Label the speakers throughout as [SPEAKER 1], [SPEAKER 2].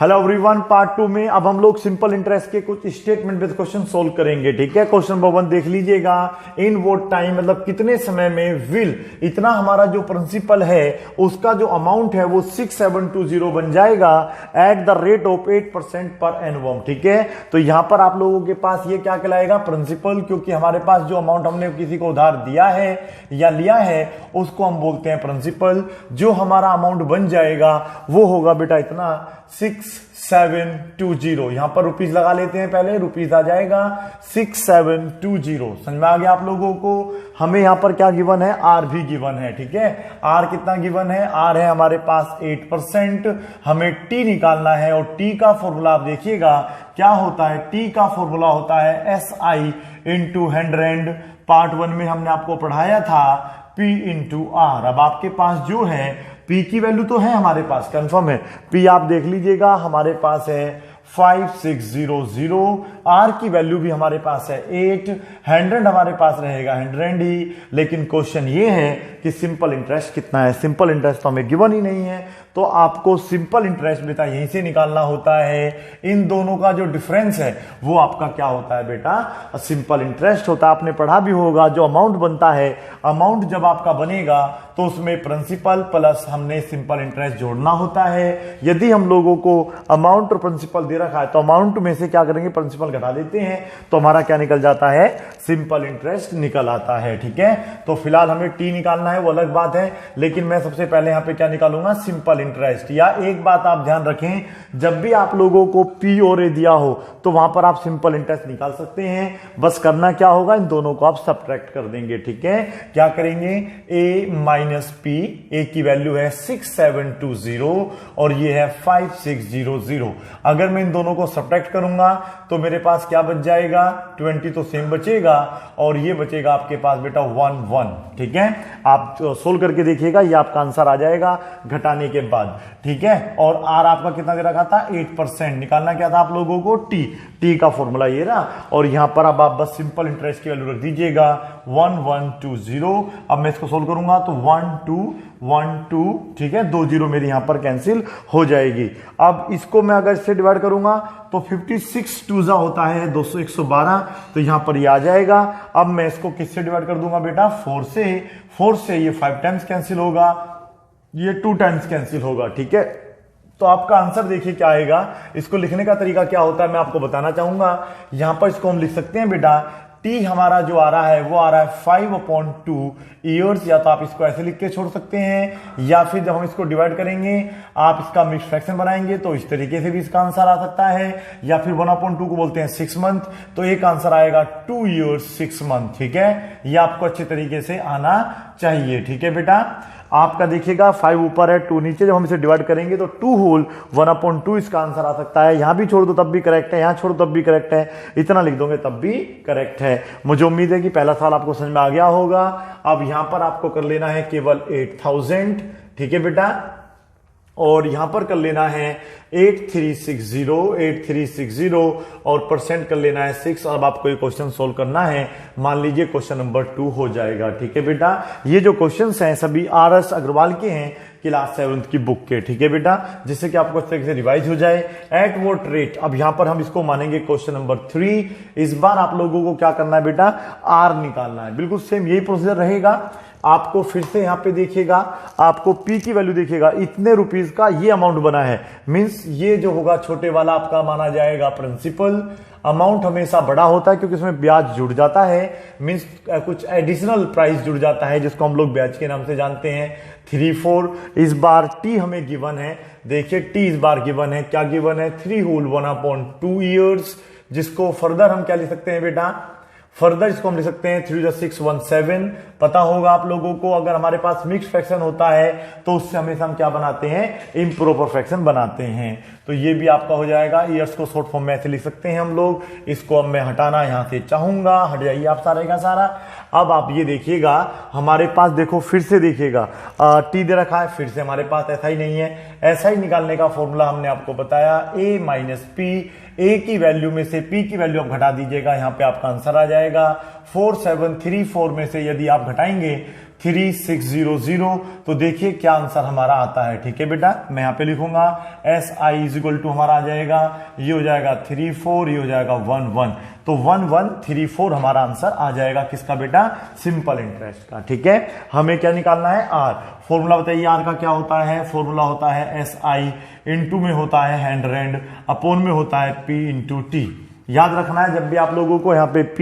[SPEAKER 1] Hello everyone, part 2 में अब हम लोग सिंपल इंटरेस्ट के कुछ स्टेटमेंट बेस्ड क्वेश्चन सोल्व करेंगे। ठीक है, क्वेश्चन नंबर 1 देख लीजिएगा। इन व्हाट टाइम, मतलब कितने समय में विल, इतना हमारा जो प्रिंसिपल है उसका जो अमाउंट है वो 6720 बन जाएगा एट द रेट ऑफ 8% पर एनुअम। ठीक है, तो यहां पर आप लोगों के पास ये क्या कहलाएगा, प्रिंसिपल, क्योंकि हमारे पास जो अमाउंट हमने किसी को उधार दिया है या लिया है उसको हम बोलते हैं प्रिंसिपल। जो हमारा अमाउंट बन जाएगा वो होगा बेटा इतना 6720। यहां पर रुपीज लगा लेते हैं, पहले रुपीज आ जाएगा 6720। समझ में आ गया आप लोगों को। हमें यहां पर क्या गिवन है, आर भी गिवन है। ठीक है, आर कितना गिवन है, आर है हमारे पास 8%। हमें टी निकालना है और टी का फॉर्मूला आप देखिएगा क्या होता है। टी का फॉर्मूला होता है SI इंटू 100। पार्ट 1 में हमने आपको पढ़ाया था P इंटू आर। अब आपके पास जो है P की वैल्यू तो है हमारे पास, कंफर्म है। P आप देख लीजिएगा हमारे पास है 5600। आर की वैल्यू भी हमारे पास है 8। 100 हमारे पास रहेगा 100 ही। लेकिन क्वेश्चन ये है कि सिंपल इंटरेस्ट कितना है। सिंपल इंटरेस्ट तो हमें गिवन ही नहीं है, तो आपको सिंपल इंटरेस्ट बेटा यहीं से निकालना होता है। इन दोनों का जो डिफरेंस है वो आपका क्या होता है बेटा, सिंपल इंटरेस्ट होता है। आपने पढ़ा भी होगा, जो अमाउंट बनता है, अमाउंट जब आपका बनेगा तो उसमें प्रिंसिपल प्लस हमने सिंपल इंटरेस्ट जोड़ना होता है। यदि हम लोगों को अमाउंट और प्रिंसिपल दे रखा है तो अमाउंट में से क्या करेंगे, प्रिंसिपल घटा देते हैं, तो हमारा क्या निकल जाता है, सिंपल इंटरेस्ट निकल आता है। ठीक है, तो फिलहाल हमें टी निकालना है, वो अलग बात है, लेकिन मैं सबसे पहले यहां पे क्या निकालूंगा, सिंपल इंटरेस्ट। या एक बात आप ध्यान रखें, जब भी आप लोगों को पी और ए दिया हो तो वहां पर आप सिंपल इंटरेस्ट निकाल सकते हैं। बस करना क्या होगा, इन दोनों को आप सब्ट्रैक्ट कर देंगे। ठीक है, क्या करेंगे, ए माइनस पी, ए की वैल्यू है 6720 और ये है 5600। अगर मैं इन दोनों को सब्ट्रैक्ट करूंगा तो मेरे पास क्या बच जाएगा, 20 तो सेम बचेगा और ये बचेगा आपके पास बेटा 11। ठीक है, आप सोल्व करके देखिएगा, ये आपका आंसर आ जाएगा घटाने के बाद। ठीक है, और आर आपका कितना दे रखा था, 8%। निकालना क्या था आप लोगों को, टी। टी का फॉर्मूला ये रहा, और यहां पर अब आप बस सिंपल इंटरेस्ट की वैल्यू रख दीजिएगा 1120। अब मैं इसको सोल्व करूंगा तो 1212। ठीक है, 2 जीरो मेरी यहां पर कैंसिल हो जाएगी। अब इसको मैं अगर इससे डिवाइड करूंगा तो 56 टूजा होता है 200, 112, तो यहां पर ये आ जाएगा। अब मैं इसको किससे डिवाइड कर दूंगा बेटा, 4 से। 4 से ये 5 टाइम्स कैंसिल होगा, ये 2 टाइम्स कैंसिल होगा। ठीक है, तो आपका आंसर देखिए क्या आएगा। इसको लिखने का तरीका क्या होता है मैं आपको बताना चाहूंगा। यहां पर इसको हम लिख सकते हैं बेटा, टी हमारा जो आ रहा है वो आ रहा है 5/2 ईयर्स। या तो आप इसको ऐसे लिख के छोड़ सकते हैं, या फिर जब हम इसको डिवाइड करेंगे आप इसका मिक्स फ्रैक्शन बनाएंगे तो इस तरीके से भी इसका आंसर आ सकता है। या फिर 1/2 को बोलते हैं 6 मंथ, तो एक आंसर आएगा 2 ईयर्स 6 मंथ। ठीक है, ये आपको अच्छे तरीके से आना चाहिए। ठीक है बेटा, आपका देखिएगा 5 ऊपर है 2 नीचे, जब हम इसे डिवाइड करेंगे तो 2 होल 1/2 इसका आंसर आ सकता है। यहां भी छोड़ दो तब भी करेक्ट है, यहां छोड़ दो तब भी करेक्ट है, इतना लिख दोगे तब भी करेक्ट है। मुझे उम्मीद है कि पहला सवाल आपको समझ में आ गया होगा। अब यहां पर आपको कर लेना है केवल 8000। ठीक है बेटा, और यहां पर कर लेना है 8360 और परसेंट कर लेना है 6। अब आपको ये क्वेश्चन सोल्व करना है, मान लीजिए क्वेश्चन नंबर 2 हो जाएगा। ठीक है बेटा, ये जो क्वेश्चंस हैं सभी RS अग्रवाल के हैं, क्लास 7th की बुक के। ठीक है बेटा, जिससे कि आपको इस तरीके से रिवाइज हो जाए। एट व्हाट रेट, अब यहां पर हम इसको मानेंगे क्वेश्चन नंबर 3। इस बार आप लोगों को क्या करना है बेटा, आर निकालना है। बिल्कुल सेम यही प्रोसीजर रहेगा। आपको फिर से यहां पे देखिएगा, आपको पी की वैल्यू देखिएगा, इतने रुपीज का ये अमाउंट बना है, मींस ये जो होगा छोटे वाला आपका माना जाएगा प्रिंसिपल। अमाउंट हमेशा बड़ा होता है क्योंकि उसमें ब्याज जुड़ जाता है, मींस कुछ एडिशनल प्राइस जुड़ जाता है जिसको हम लोग ब्याज के नाम से जानते हैं। 3/4 इस बार टी हमें गिवन है, देखिए टी इस बार गिवन है, क्या गिवन है, 3 होल 1/2 ईयर्स, जिसको फर्दर हम क्या लिख सकते हैं बेटा, फर्दर इसको हम लिख सकते हैं 3 × 6 17। पता होगा आप लोगों को, अगर हमारे पास मिक्स फ्रैक्शन होता है तो उससे हमेशा हम क्या बनाते हैं, इम्प्रॉपर फ्रैक्शन बनाते हैं। तो ये भी आपका हो जाएगा। ईयर्स को शॉर्ट फॉर्म में ऐसे लिख सकते हैं हम लोग। इसको अब मैं हटाना यहां से चाहूंगा, हट जाइए आप सारे का सारा। अब आप ये देखिएगा हमारे पास, देखो फिर से देखिएगा टी दे रखा है, फिर से हमारे पास ऐसा ही नहीं है। ऐसा ही निकालने का फॉर्मूला हमने आपको बताया, ए माइनस पी। ए की वैल्यू में से पी की वैल्यू आप घटा दीजिएगा, यहां पे आपका आंसर आ जाएगा 4734 में से यदि आप घटाएंगे 3600। तो देखिए क्या आंसर हमारा आता है। ठीक है बेटा, मैं यहां पे लिखूंगा SI इज इक्वल टू हमारा आ जाएगा, ये हो जाएगा 34, ये हो जाएगा 11। तो 1134 हमारा आंसर आ जाएगा किसका बेटा, सिंपल इंटरेस्ट का। ठीक है, हमें क्या निकालना है, आर। फॉर्मूला बताइए आर का क्या होता है। फॉर्मूला होता है SI, इनटू में होता है हैंड, अपोन में होता है P इंटू टी। याद रखना है जब भी आप लोगों को यहाँ पे P,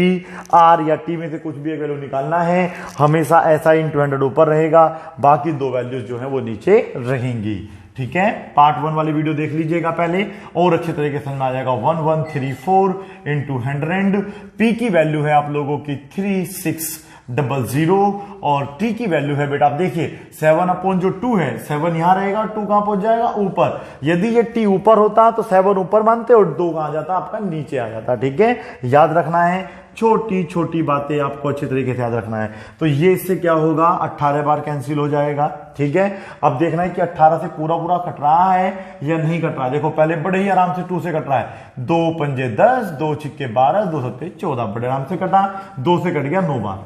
[SPEAKER 1] R या T में से कुछ भी एक वैल्यू निकालना है, हमेशा SI इंटू 100 ऊपर रहेगा, बाकी दो वैल्यूज जो है वो नीचे रहेंगी। ठीक है, पार्ट 1 वाली वीडियो देख लीजिएगा पहले और अच्छे तरीके से समझ आ जाएगा। 1134 इंटू 100, P की वैल्यू है आप लोगों की 3600 और T की वैल्यू है बेटा, आप देखिए 7 अपॉन जो 2 है, 7 यहां रहेगा, 2 कहां पहुंच जाएगा, ऊपर। यदि ये T ऊपर होता तो 7 ऊपर मानते और 2 कहां जाता, आपका नीचे आ जाता। ठीक है, याद रखना है, छोटी छोटी बातें आपको अच्छे तरीके से याद रखना है। तो ये इससे क्या होगा, 18 बार कैंसिल हो जाएगा। ठीक है, अब देखना है कि 18 से पूरा पूरा कट रहा है या नहीं कट रहा है। देखो पहले बड़े ही आराम से 2 से कट रहा है, 2 पंजे 10, 2 छिक्के 12, 2 सत्ते 14, बड़े आराम से कटा, 2 से कट गया 9 बार।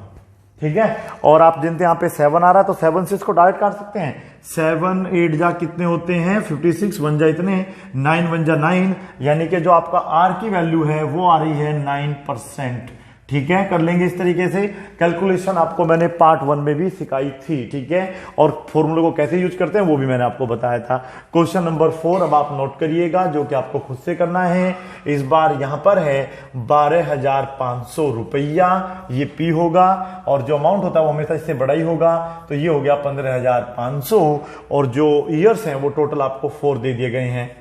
[SPEAKER 1] ठीक है, और आप जानते हैं यहाँ पे 7 आ रहा है तो 7 से इसको डायरेक्ट काट सकते हैं। 7 8 जा कितने होते हैं, 56, 1 जा इतने, 9 1 जा 9, यानी कि जो आपका आर की वैल्यू है वो आ रही है 9%। ठीक है, कर लेंगे इस तरीके से। कैलकुलेशन आपको मैंने पार्ट 1 में भी सिखाई थी। ठीक है, और फॉर्मूले को कैसे यूज करते हैं वो भी मैंने आपको बताया था। क्वेश्चन नंबर 4 अब आप नोट करिएगा, जो कि आपको खुद से करना है। इस बार यहां पर है 12,500 रुपया, ये P होगा, और जो अमाउंट होता है वो हमेशा इससे बड़ा ही होगा, तो ये हो गया 15,500, और जो ईयर्स हैं वो टोटल आपको 4 दे दिए गए हैं।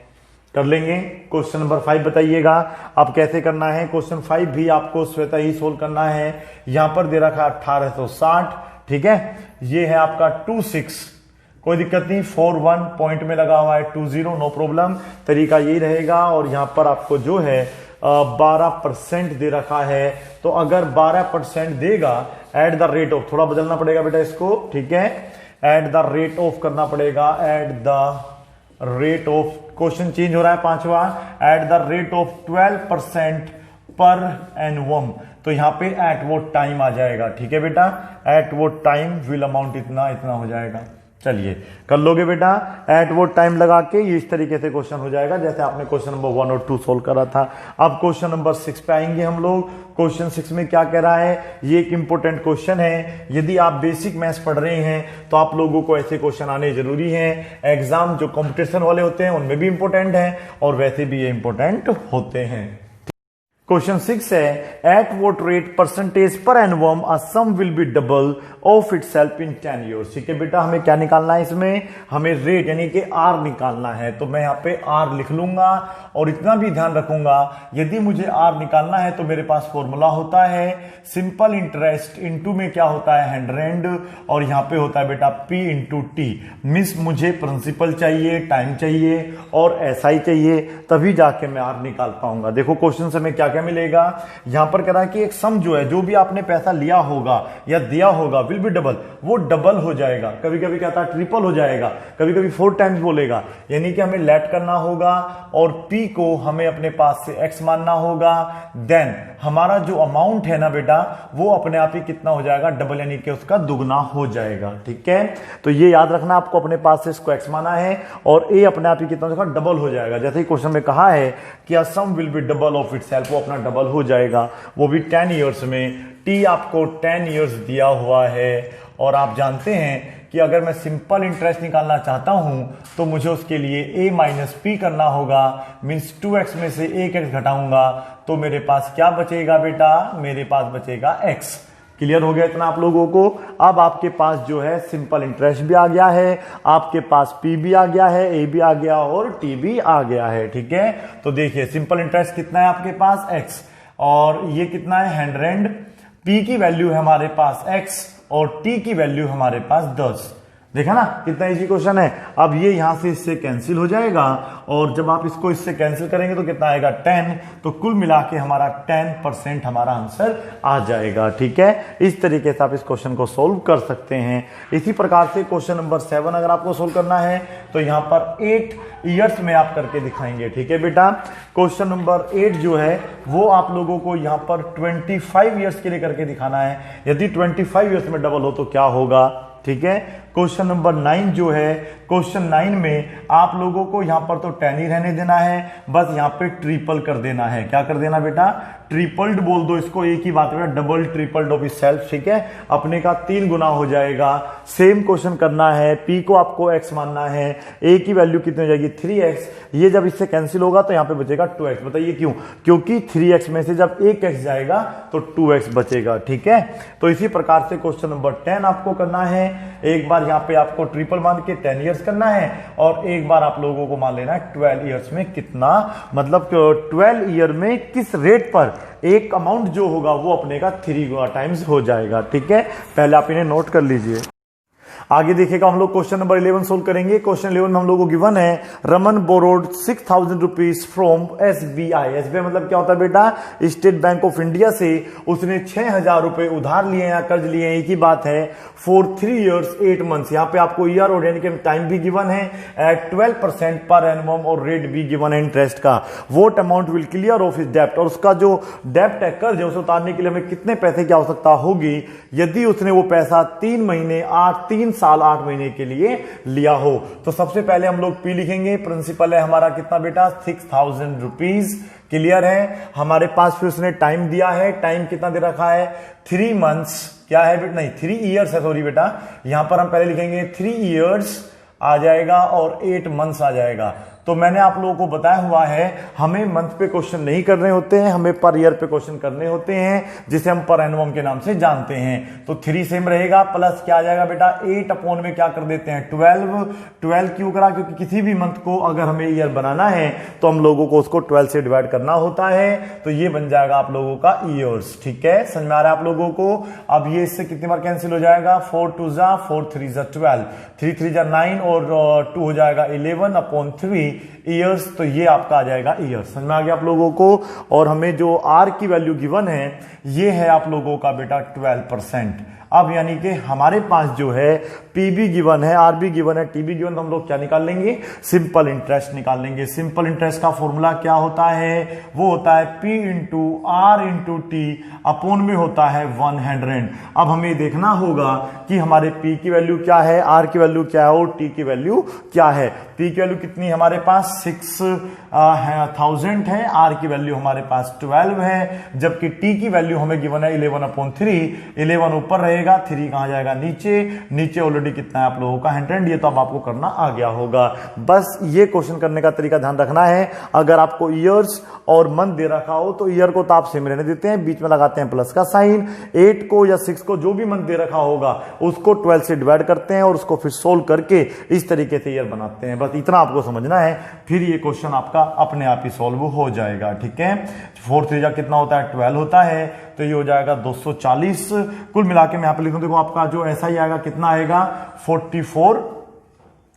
[SPEAKER 1] कर लेंगे। क्वेश्चन नंबर 5 बताइएगा अब कैसे करना है। क्वेश्चन 5 भी आपको स्वतः ही सोल्व करना है। यहां पर दे रखा 1860। ठीक है, ये है आपका 26, कोई दिक्कत नहीं, 41 पॉइंट में लगा हुआ है, 20 नो प्रॉब्लम, तरीका यही रहेगा। और यहां पर आपको जो है 12% दे रखा है, तो अगर 12% देगा एट द रेट ऑफ, थोड़ा बदलना पड़ेगा बेटा इसको। ठीक है, एट द रेट ऑफ करना पड़ेगा, at the rate of, question change हो रहा है 5वां, एट द रेट ऑफ 12% पर एनुअम, तो यहां पे एट वो टाइम आ जाएगा। ठीक है बेटा, एट वो टाइम विल अमाउंट इतना इतना हो जाएगा। चलिए कर लोगे बेटा, एट वो टाइम लगा के ये इस तरीके से क्वेश्चन हो जाएगा जैसे आपने क्वेश्चन नंबर 1 और 2 सोल्व करा था। अब क्वेश्चन नंबर 6 पे आएंगे हम लोग। क्वेश्चन 6 में क्या कह रहा है, ये एक इंपॉर्टेंट क्वेश्चन है। यदि आप बेसिक मैथ्स पढ़ रहे हैं तो आप लोगों को ऐसे क्वेश्चन आने जरूरी हैं। एग्जाम जो कंपटीशन वाले होते हैं उनमें भी इंपॉर्टेंट है और वैसे भी ये इंपॉर्टेंट होते हैं। क्वेश्चन 6 है, at what rate percentage per annum a sum will be double of itself in 10 years. ठीक है बेटा, हमें क्या निकालना है इसमें, हमें रेट यानी कि आर निकालना है। तो मैं यहाँ पे आर लिख लूंगा और इतना भी ध्यान रखूंगा, यदि मुझे आर निकालना है तो मेरे पास फॉर्मूला होता है सिंपल इंटरेस्ट, इनटू में क्या होता है 100, और यहाँ पे होता है बेटा P इंटू टी। मीन्स मुझे प्रिंसिपल चाहिए, टाइम चाहिए और SI चाहिए, तभी जाके मैं आर निकाल पाऊंगा। देखो क्वेश्चन से हमें क्या क्या मिलेगा, यहां पर कह रहा है कि एक सम जो है, जो भी आपने पैसा लिया होगा या दिया होगा, विल बी डबल, वो डबल हो जाएगा। कभी कभी कहता है ट्रिपल हो जाएगा, कभी कभी 4 टाइम्स बोलेगा, यानी कि हमें लेट करना होगा और P को हमें अपने पास से X मानना होगा। देन हमारा जो अमाउंट है ना बेटा, वो अपने आप ही कितना हो जाएगा, डबल, यानी कि उसका दुगना हो जाएगा। ठीक है, तो ये याद रखना, आपको अपने पास से इसको X माना है और A अपने आप ही कितना होगा, डबल हो जाएगा। जैसे ही क्वेश्चन में कहा है कि a sum will be double of itself, वो अपना डबल हो जाएगा, वो भी 10 ईयर्स में। T आपको 10 ईयर्स दिया हुआ है और आप जानते हैं कि अगर मैं सिंपल इंटरेस्ट निकालना चाहता हूं तो मुझे उसके लिए a माइनस पी करना होगा। मीन्स 2x में से 1x घटाऊंगा तो मेरे पास क्या बचेगा बेटा, मेरे पास बचेगा x। क्लियर हो गया इतना आप लोगों को। अब आपके पास जो है सिंपल इंटरेस्ट भी आ गया है, आपके पास P भी आ गया है, A भी आ गया और T भी आ गया है। ठीक है, तो देखिए सिंपल इंटरेस्ट कितना है आपके पास, x, और ये कितना है 100। P की वैल्यू है हमारे पास x और T की वैल्यू हमारे पास 10। देखा ना कितना इजी क्वेश्चन है। अब ये यहां से इससे कैंसिल हो जाएगा और जब आप इसको इससे कैंसिल करेंगे तो कितना आएगा 10, तो कुल मिला के हमारा 10% हमारा आंसर आ जाएगा। ठीक है, इस तरीके से आप इस क्वेश्चन को सोल्व कर सकते हैं। इसी प्रकार से क्वेश्चन नंबर 7 अगर आपको सोल्व करना है तो यहां पर 8 ईयर्स में आप करके दिखाएंगे। ठीक है बेटा, क्वेश्चन नंबर 8 जो है वो आप लोगों को यहां पर 25 ईयर्स के लिए करके दिखाना है। यदि 25 ईयर्स में डबल हो तो क्या होगा। ठीक है, क्वेश्चन नंबर 9 जो है, क्वेश्चन 9 में आप लोगों को यहां पर तो 10 ही रहने देना है, बस यहां पे ट्रिपल कर देना है। क्या कर देना बेटा, ट्रिपल्ड बोल दो इसको, एक ही बात है बेटा, डबल ट्रिपल्ड ऑफ सेल्फ। ठीक है, अपने का 3 गुना हो जाएगा। सेम क्वेश्चन करना है, पी को आपको एक्स मानना है, ए की वैल्यू कितनी हो जाएगी 3x, ये जब इससे कैंसिल होगा तो यहां पे बचेगा 2x। बताइए क्यों, क्योंकि 3x में से जब एक x जाएगा तो 2x बचेगा। ठीक है, तो इसी प्रकार से क्वेश्चन नंबर 10 आपको करना है। एक बार यहां पे आपको ट्रिपल मान के 10 ईयर्स करना है और एक बार आप लोगों को मान लेना है 12 ईयर्स में कितना, मतलब 12 ईयर में किस रेट पर एक अमाउंट जो होगा वो अपने का 3 टाइम्स हो जाएगा। ठीक है, पहले आप इन्हें नोट कर लीजिए। आगे देखिएगा हम लोग क्वेश्चन नंबर 11 सोल्व करेंगे। क्वेश्चन 11 में हम लोगों को गिवन है Raman borrowed 6000 rupees from SBI. SBI मतलब क्या होता है बेटा, स्टेट बैंक ऑफ इंडिया से उसने 6000 रुपए उधार लिए या कर्ज लिए हैं, एक ही बात है, फॉर 3 ईयर्स 8 मंथ्स। यहाँ पे आपको ईयर और यानी कि टाइम भी गिवन है एट 12% पर एनम और रेट भी गिवन है इंटरेस्ट का। What amount will clear off his डेप्ट, और उसका जो डेप्ट है कर्ज है उसे उतारने के लिए हमें कितने पैसे की आवश्यकता होगी यदि उसने वो पैसा 3 साल 8 महीने के लिए लिया हो। तो सबसे पहले हम लोग पी लिखेंगे, प्रिंसिपल है हमारा कितना बेटा 6000 रुपीज। क्लियर है, हमारे पास फिर उसने टाइम दिया है, टाइम कितना दे रखा है 3 मंथ्स, क्या है बेटा, नहीं 3 ईयर्स है, सॉरी बेटा, यहां पर हम पहले लिखेंगे 3 ईयर्स आ जाएगा और 8 मंथ्स आ जाएगा। तो मैंने आप लोगों को बताया हुआ है हमें मंथ पे क्वेश्चन नहीं करने होते हैं, हमें पर ईयर पे क्वेश्चन करने होते हैं, जिसे हम पर एनुअम के नाम से जानते हैं। तो 3 सेम रहेगा, प्लस क्या आ जाएगा बेटा 8 अपॉन में क्या कर देते हैं 12 क्यों करा, क्योंकि किसी भी मंथ को अगर हमें ईयर बनाना है तो हम लोगों को उसको 12 से डिवाइड करना होता है, तो ये बन जाएगा आप लोगों का ईयर्स। ठीक है, समझ में आ रहा है आप लोगों को। अब ये इससे कितनी बार कैंसिल हो जाएगा, 4 2 जा 4 3 जा 12, 3 3 जा 9 और 2 हो जाएगा 11 अपॉन 3 ईयर्स। तो ये आपका आ जाएगा ईयर्स। समझ में आ गया आप लोगों को। और हमें जो आर की वैल्यू गिवन है ये है आप लोगों का बेटा 12%। अब यानी कि हमारे पास जो है पीबी गिवन है, आरबी गिवन है, टीबी गिवन, हम लोग क्या निकाल लेंगे, सिंपल इंटरेस्ट निकाल लेंगे। सिंपल इंटरेस्ट का फॉर्मूला क्या होता है, वो होता है P into R into T upon में होता है 100। अब हमें देखना होगा कि हमारे पी की वैल्यू क्या है, आर की वैल्यू क्या है और टी की वैल्यू क्या है। पी की वैल्यू कितनी हमारे पास 6000 है, आर की वैल्यू हमारे पास 12 है, जबकि टी की वैल्यू हमें गिवन है 11/3। 11 ऊपर रहेगा, 3 कहां जाएगा नीचे ऑलरेडी कितना है आप लोगों का 100। ये तो अब आपको करना आ गया होगा। बस ये क्वेश्चन करने का तरीका ध्यान रखना है, अगर आपको ईयर्स और मंथ दे रखा हो तो ईयर को तो आप सेम रहने देते हैं, बीच में लगाते हैं प्लस का साइन, 8 को या 6 को जो भी मंथ दे रखा होगा उसको 12 से डिवाइड करते हैं और उसको फिर सोल्व करके इस तरीके से ईयर बनाते हैं। बस इतना आपको समझना है, फिर ये क्वेश्चन आपका अपने आप ही सोल्व हो जाएगा। ठीक है, 4 3 जा कितना होता है 12 होता है, तो ये हो जाएगा 240। कुल मिला के मैं यहां पे लिखूं, देखो आपका जो ऐसा ही आएगा कितना आएगा 44,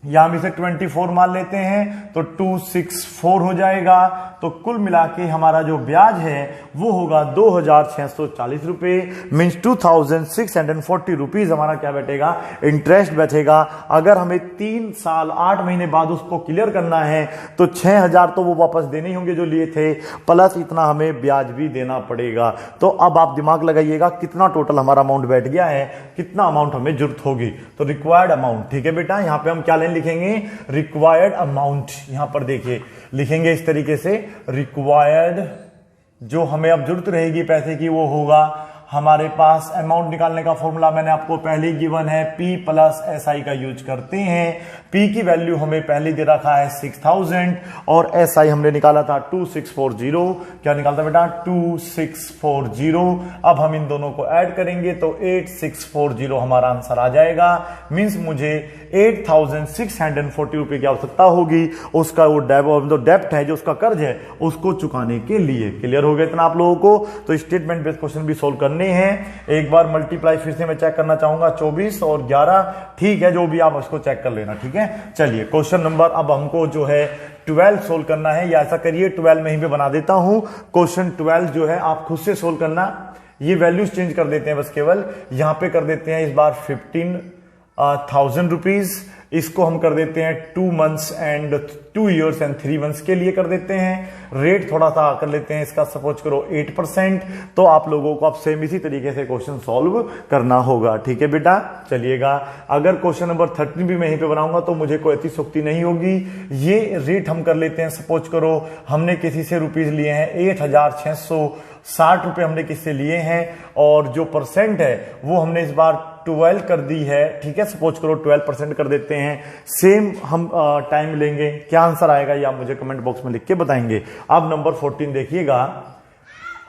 [SPEAKER 1] यहां हम इसे 24 मान लेते हैं तो 264 हो जाएगा। तो कुल मिला के हमारा जो ब्याज है वो होगा 2640 रुपए, मीन्स 2640 रुपीज हमारा क्या बैठेगा, इंटरेस्ट बैठेगा। अगर हमें 3 साल 8 महीने बाद उसको क्लियर करना है तो 6000 तो वो वापस देने होंगे जो लिए थे, प्लस इतना हमें ब्याज भी देना पड़ेगा। तो अब आप दिमाग लगाइएगा कितना टोटल हमारा अमाउंट बैठ गया है, कितना अमाउंट हमें जरूरत होगी। तो रिक्वायर्ड अमाउंट, ठीक है बेटा, यहां पे हम क्या लिखेंगे, रिक्वायर्ड अमाउंट। यहां पर देखिए लिखेंगे इस तरीके से, रिक्वायर्ड जो हमें अब जरूरत रहेगी पैसे की वो होगा हमारे पास, अमाउंट निकालने का फॉर्मूला मैंने आपको पहले गिवन है, P प्लस SI का यूज करते हैं। P की वैल्यू हमें पहले दे रखा है 6000 और SI हमने निकाला था 2640। क्या निकालता बेटा 2640। अब हम इन दोनों को ऐड करेंगे तो 8640 हमारा आंसर आ जाएगा। मींस मुझे 8640 रुपए की आवश्यकता होगी उसका वो डेप्ट है जो उसका कर्ज है उसको चुकाने के लिए। क्लियर हो गया इतना आप लोगों को। तो स्टेटमेंट बेस्ड क्वेश्चन भी सोल्व करने बनने हैं। एक बार मल्टीप्लाई फिर से मैं चेक करना चाहूंगा, 24 और 11, ठीक है, जो भी आप उसको चेक कर लेना, ठीक है। चलिए क्वेश्चन नंबर अब हमको जो है 12 सोल्व करना है, या ऐसा करिए 12 में ही पे बना देता हूं। क्वेश्चन 12 जो है आप खुद से सोल्व करना, ये वैल्यूज चेंज कर देते हैं बस, केवल यहां पे कर देते हैं इस बार 15,000 रुपीज, इसको हम कर देते हैं 2 months and 2 years and 3 months के लिए कर देते हैं। रेट थोड़ा सा कर लेते हैं इसका, सपोज करो 8%। तो आप लोगों को अब सेम इसी तरीके से क्वेश्चन सॉल्व करना होगा, ठीक है बेटा। चलिएगा, अगर क्वेश्चन नंबर 13 भी मैं यहीं पे बनाऊंगा तो मुझे कोई अति सुक्ति नहीं होगी। ये रेट हम कर लेते हैं, सपोज करो हमने किसी से रुपीज लिए हैं 8,660 रुपए हमने किससे लिए हैं, और जो परसेंट है वो हमने इस बार 12 कर दी है, ठीक है। सपोज करो 12% कर देते हैं। सेम हम टाइम लेंगे, क्या आंसर आएगा ये आप मुझे कमेंट बॉक्स में लिख के बताएंगे। अब नंबर 14 देखिएगा,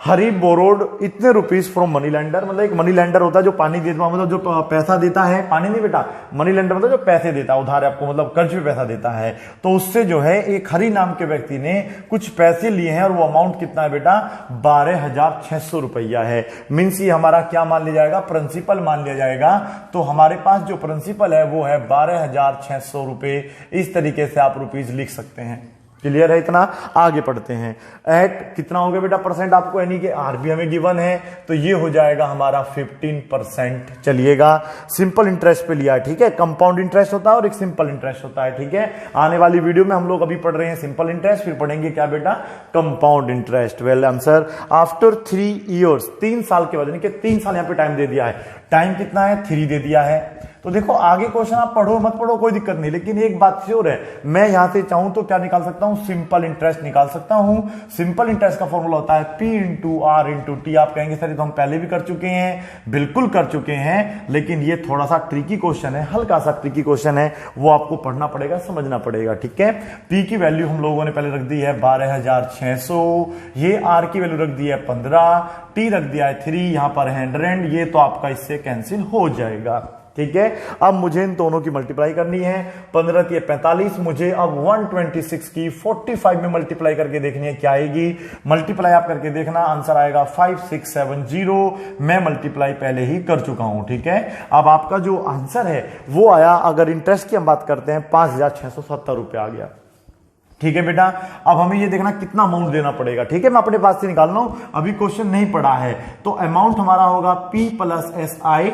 [SPEAKER 1] हरी बोरोड इतने रुपीज फ्रॉम मनी लैंडर, मतलब एक मनी लैंडर होता है जो पानी देता, मतलब जो पैसा देता है, पानी नहीं बेटा, मनी लैंडर मतलब जो पैसे देता है, उधार आपको मतलब कर्ज पे पैसा देता है। तो उससे जो है एक हरी नाम के व्यक्ति ने कुछ पैसे लिए हैं, और वो अमाउंट कितना है बेटा, 12,600 रुपया है। मीन्स ये हमारा क्या मान लिया जाएगा, प्रिंसिपल मान लिया जाएगा। तो हमारे पास जो प्रिंसिपल है वो है 12,600 रुपए। इस तरीके से आप रुपीज लिख सकते हैं। क्लियर है इतना? आगे पढ़ते हैं। एट कितना हो गया बेटा परसेंट आपको, यानी कि आर भी हमें गिवन है, तो ये हो जाएगा हमारा 15%। चलिएगा, सिंपल इंटरेस्ट पे लिया, ठीक है। कंपाउंड इंटरेस्ट होता है और एक सिंपल इंटरेस्ट होता है, ठीक है। आने वाली वीडियो में हम लोग अभी पढ़ रहे हैं सिंपल इंटरेस्ट, फिर पढ़ेंगे क्या बेटा, compound interest. Well answer, after 3 years, 3 साल के बाद, यानी कि 3 साल यहां पे टाइम दे दिया है। टाइम कितना है, 3 दे दिया है। तो देखो आगे क्वेश्चन आप पढ़ो मत पढ़ो कोई दिक्कत नहीं, लेकिन एक बात श्योर है, मैं यहां से चाहूं तो क्या निकाल सकता हूं, सिंपल इंटरेस्ट निकाल सकता हूं। सिंपल इंटरेस्ट का फॉर्मूला होता है P into R into T. आप कहेंगे सर ये तो हम पहले भी कर चुके हैं, बिल्कुल कर चुके हैं, लेकिन ये थोड़ा सा ट्रिकी क्वेश्चन है, हल्का सा ट्रिकी क्वेश्चन है, वो आपको पढ़ना पड़ेगा, समझना पड़ेगा, ठीक है। P की वैल्यू हम लोगों ने पहले रख दी है 12,600, ये R की वैल्यू रख दी है 15, T रख दिया है 3, यहां पर 100, ये तो आपका इससे कैंसिल हो जाएगा, ठीक है। अब मुझे इन दोनों की मल्टीप्लाई करनी है, 15 की 45, मुझे अब 126 की 45 में मल्टीप्लाई करके देखनी है क्या आएगी। मल्टीप्लाई आप करके देखना, आंसर आएगा 5670। मैं मल्टीप्लाई पहले ही कर चुका हूं, ठीक है। अब आपका जो आंसर है वो आया, अगर इंटरेस्ट की हम बात करते हैं, 5,670 रुपए आ गया, ठीक है बेटा। अब हमें ये देखना कितना अमाउंट देना पड़ेगा, ठीक है। मैं अपने पास से निकाल रहा हूं, अभी क्वेश्चन नहीं पड़ा है, तो अमाउंट हमारा होगा P प्लस SI,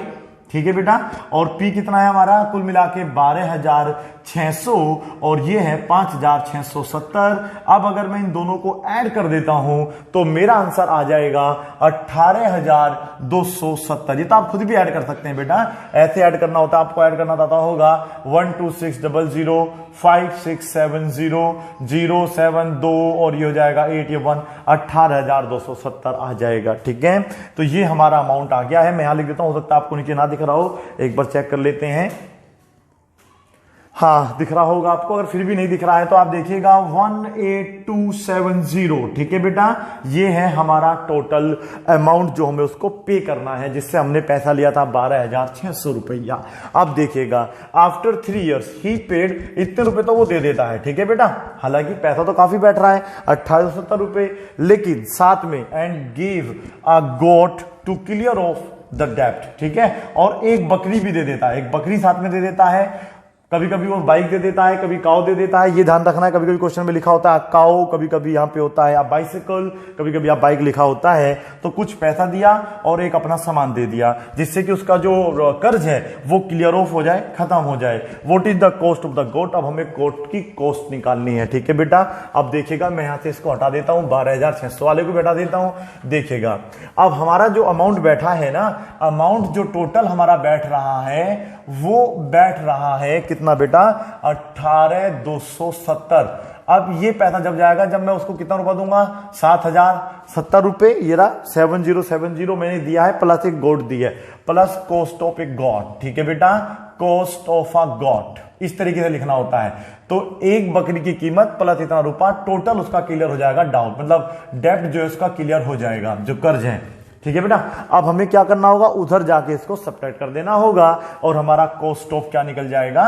[SPEAKER 1] ठीक है बेटा। और P कितना है हमारा, कुल मिला के 12,600, और ये है 5,670। अब अगर मैं इन दोनों को ऐड कर देता हूं तो मेरा आंसर आ जाएगा 18,270। ये तो आप खुद भी ऐड कर सकते हैं बेटा, ऐसे ऐड करना होता है, आपको ऐड करना आता होगा 12600 5670 072, और ये हो जाएगा 81, 18,270 आ जाएगा, ठीक है। तो ये हमारा अमाउंट आ गया है। मैं यहां लिख देता हूं, हो सकता है आपको नीचे ना दिख रहा हो, एक बार चेक कर लेते हैं। हाँ दिख रहा होगा आपको, अगर फिर भी नहीं दिख रहा है तो आप देखिएगा 18270, ठीक है बेटा। ये है हमारा टोटल अमाउंट जो हमें उसको पे करना है, जिससे हमने पैसा लिया था 12,600 रुपया। अब देखिएगा, आफ्टर 3 ईयर्स ही पेड, इतने रुपए तो वो दे देता है, ठीक है बेटा। हालांकि पैसा तो काफी बैठ रहा है 1870 रुपए, लेकिन साथ में and give a goat to clear off the डेप्ट, ठीक है। और एक बकरी भी दे देता है, एक बकरी साथ में दे देता है। कभी कभी वो बाइक दे देता है, कभी काऊ दे देता है, ये ध्यान रखना है। कभी कभी क्वेश्चन में लिखा होता है काऊ, कभी कभी यहाँ पे होता है बाइसिकल, कभी कभी आप बाइक लिखा होता है। तो कुछ पैसा दिया और एक अपना सामान दे दिया, जिससे कि उसका जो कर्ज है वो क्लियर ऑफ हो जाए, खत्म हो जाए। What is the cost of the goat, अब हमें गोट की कॉस्ट निकालनी है, ठीक है बेटा। अब देखिएगा, मैं यहां से इसको हटा देता हूं, 12,600 वाले को बैठा देता हूं। देखिएगा अब हमारा जो अमाउंट बैठा है ना, अमाउंट जो टोटल हमारा बैठ रहा है वो बैठ रहा है कितना बेटा, 18,270। अब ये पैसा जब जाएगा, जब मैं उसको कितना रुपया दूंगा, 7,070 रुपए। ये रहा 7070 मैंने दिया है, प्लस एक गोट दी है, plus cost of A got, ठीक है बेटा, कॉस्ट ऑफ अ गॉट, इस तरीके से लिखना होता है। तो एक बकरी की कीमत प्लस इतना रुपया, टोटल उसका क्लियर हो जाएगा डाउट, मतलब डेब्ट जो है उसका क्लियर हो जाएगा, जो कर्ज है, ठीक है बेटा। अब हमें क्या करना होगा, उधर जाके इसको सब्ट्रैक्ट कर देना होगा और हमारा कॉस्ट ऑफ क्या निकल जाएगा,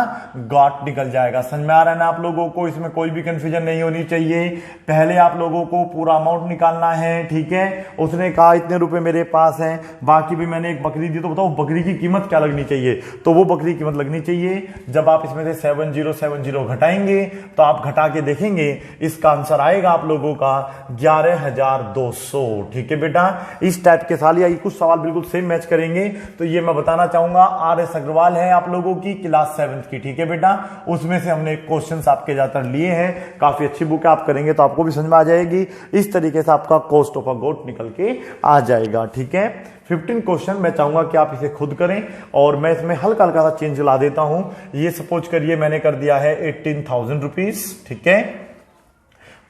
[SPEAKER 1] गॉट निकल जाएगा। समझ में आ रहा है ना आप लोगों को, इसमें कोई भी कंफ्यूजन नहीं होनी चाहिए। पहले आप लोगों को पूरा अमाउंट निकालना है, ठीक है। उसने कहा इतने रुपए मेरे पास हैं, बाकी भी मैंने एक बकरी दी, तो बताओ बकरी की कीमत क्या लगनी चाहिए, तो वो बकरी की कीमत लगनी चाहिए। जब आप इसमें से 7070 घटाएंगे तो आप घटा के देखेंगे, इसका आंसर आएगा आप लोगों का 11,200। ठीक है बेटा। इस टाइप के सवाल या कुछ सवाल बिल्कुल सेम मैच करेंगे। तो ये मैं बताना चाहूंगा, RS अग्रवाल है आप लोगों की क्लास 7th की, ठीक है बेटा। उसमें से हमने क्वेश्चंस आपके ज्यादातर लिए हैं, काफी अच्छी बुक है, आप करेंगे तो आपको भी समझ में आ जाएगी। इस तरीके से आपका कॉस्ट ऑफ अ गोट निकल के आ जाएगा, ठीक है। 15 क्वेश्चन मैं चाहूंगा कि आप इसे खुद करें और मैं इसमें हल्का हल्का सा चेंज ला देता हूं। ये सपोज करिए मैंने कर दिया है 18,000 रुपीज, ठीक है।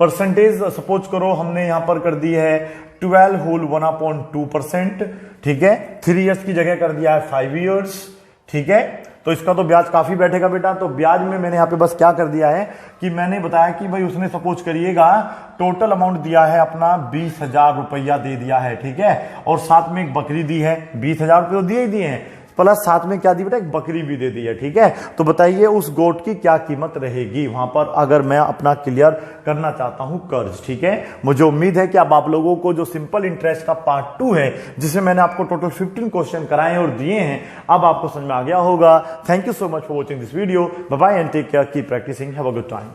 [SPEAKER 1] परसेंटेज सपोज करो हमने यहां पर कर दी है 12 होल 1/2%, ठीक है। 3 इयर्स की जगह कर दिया है 5 इयर्स, ठीक है। तो इसका तो ब्याज काफी बैठेगा बेटा। तो ब्याज में मैंने यहां पे बस क्या कर दिया है कि मैंने बताया कि भाई उसने सपोज करिएगा टोटल अमाउंट दिया है अपना 20,000 रुपया दे दिया है, ठीक है। और साथ में एक बकरी दी है, 20,000 रुपये तो दिए ही दिए हैं, प्लस साथ में क्या दी बेटा, एक बकरी भी दे दी है, ठीक है। तो बताइए उस गोट की क्या कीमत रहेगी वहां पर, अगर मैं अपना क्लियर करना चाहता हूं कर्ज, ठीक है। मुझे उम्मीद है कि अब आप लोगों को जो सिंपल इंटरेस्ट का पार्ट 2 है, जिसमें मैंने आपको टोटल 15 क्वेश्चन कराए और दिए हैं, अब आपको समझ में आ गया होगा। Thank you so much for watching this video. Bye bye and take care, keep practising, have a good time.